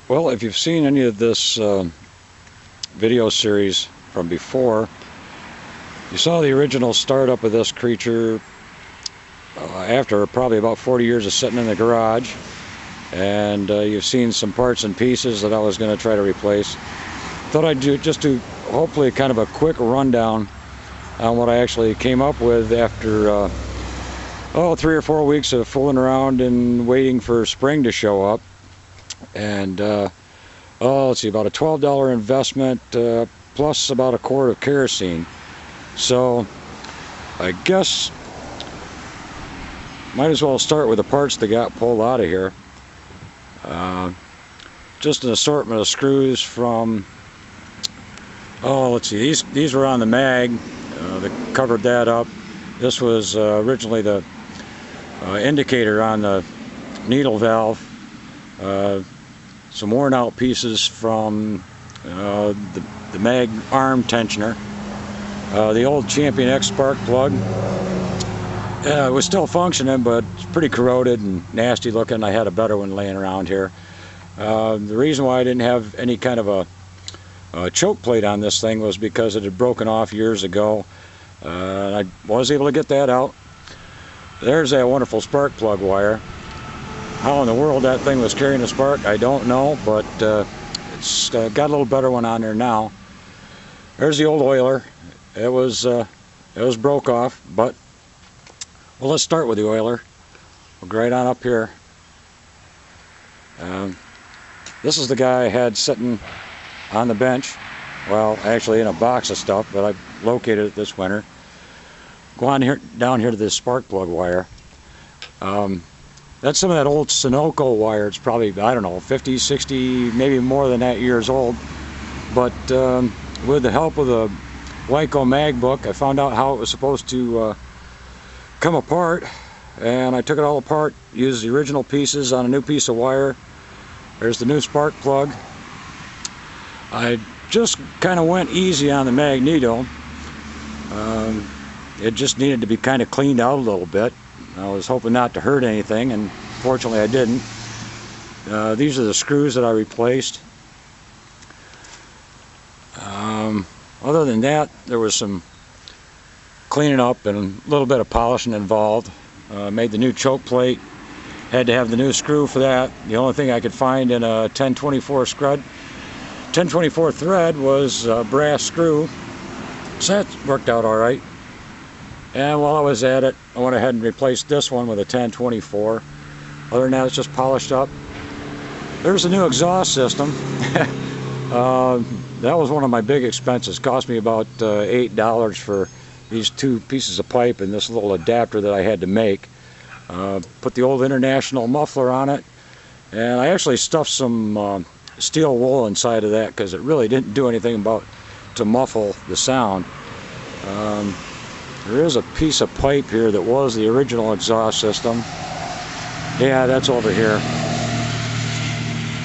Well, if you've seen any of this video series from before, you saw the original startup of this creature after probably about 40 years of sitting in the garage, and you've seen some parts and pieces that I was going to try to replace. Thought I'd do hopefully kind of a quick rundown on what I actually came up with after 3 or 4 weeks of fooling around and waiting for spring to show up. And let's see, about a $12 investment plus about a quart of kerosene. So I guess might as well start with the parts that got pulled out of here. Just an assortment of screws from, let's see, these were on the mag that covered that up. This was originally the indicator on the needle valve. Some worn out pieces from the mag arm tensioner. The old Champion X spark plug. It was still functioning, but it's pretty corroded and nasty looking. I had a better one laying around here. The reason why I didn't have any kind of a choke plate on this thing was because it had broken off years ago. I was able to get that out. There's that wonderful spark plug wire. How in the world that thing was carrying a spark, I don't know, but it's got a little better one on there now. There's the old oiler. It was broke off, but well, let's start with the oiler. We'll go right on up here. This is the guy I had sitting on the bench. Well, actually in a box of stuff, but I located it this winter. Go on here, down here to this spark plug wire. That's some of that old Sunoco wire. It's probably, I don't know, 50, 60, maybe more than that years old. But with the help of the Wyco mag book, I found out how it was supposed to come apart. And I took it all apart, used the original pieces on a new piece of wire. There's the new spark plug. I just kind of went easy on the magneto. It just needed to be kind of cleaned out a little bit. I was hoping not to hurt anything, and fortunately I didn't. These are the screws that I replaced. Other than that, there was some cleaning up and a little bit of polishing involved. Made the new choke plate. Had to have the new screw for that. The only thing I could find in a 1024 thread was a brass screw. So that worked out all right. And while I was at it, I went ahead and replaced this one with a 1024. Other than that, it's just polished up. There's the new exhaust system. That was one of my big expenses. Cost me about $8 for these two pieces of pipe and this little adapter that I had to make. Put the old International muffler on it, and I actually stuffed some steel wool inside of that because it really didn't do anything to muffle the sound. There is a piece of pipe here that was the original exhaust system. Yeah, that's over here.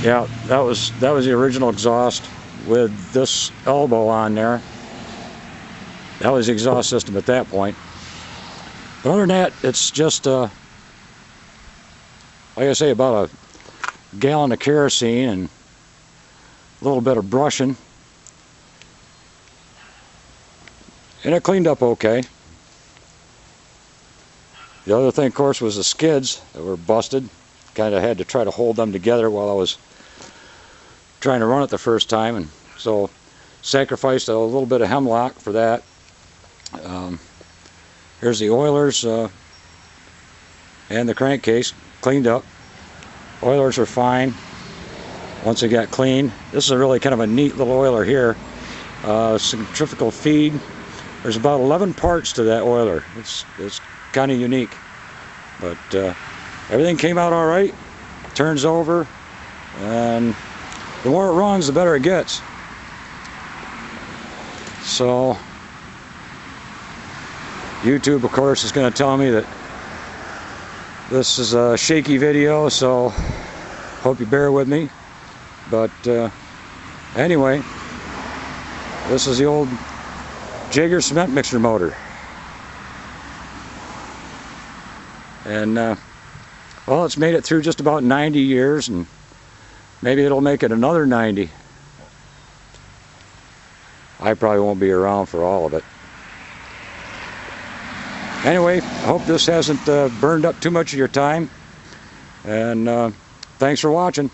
Yeah, that was the original exhaust with this elbow on there. That was the exhaust system at that point. But other than that, it's just like I say, about a gallon of kerosene and a little bit of brushing, and it cleaned up okay. The other thing, of course, was the skids that were busted. Kind of had to try to hold them together while I was trying to run it the first time, and so sacrificed a little bit of hemlock for that. Here's the oilers and the crankcase cleaned up. Oilers are fine once they got clean. This is a really kind of a neat little oiler here. Centrifugal feed. There's about 11 parts to that oiler. It's kind of unique, but everything came out all right. Turns over, and the more it runs, the better it gets. So YouTube, of course, is going to tell me that this is a shaky video, so hope you bear with me. But anyway, this is the old Jaeger cement mixer motor. And well, it's made it through just about 90 years, and Maybe it'll make it another 90. I probably won't be around for all of it. Anyway, I hope this hasn't burned up too much of your time. And thanks for watching.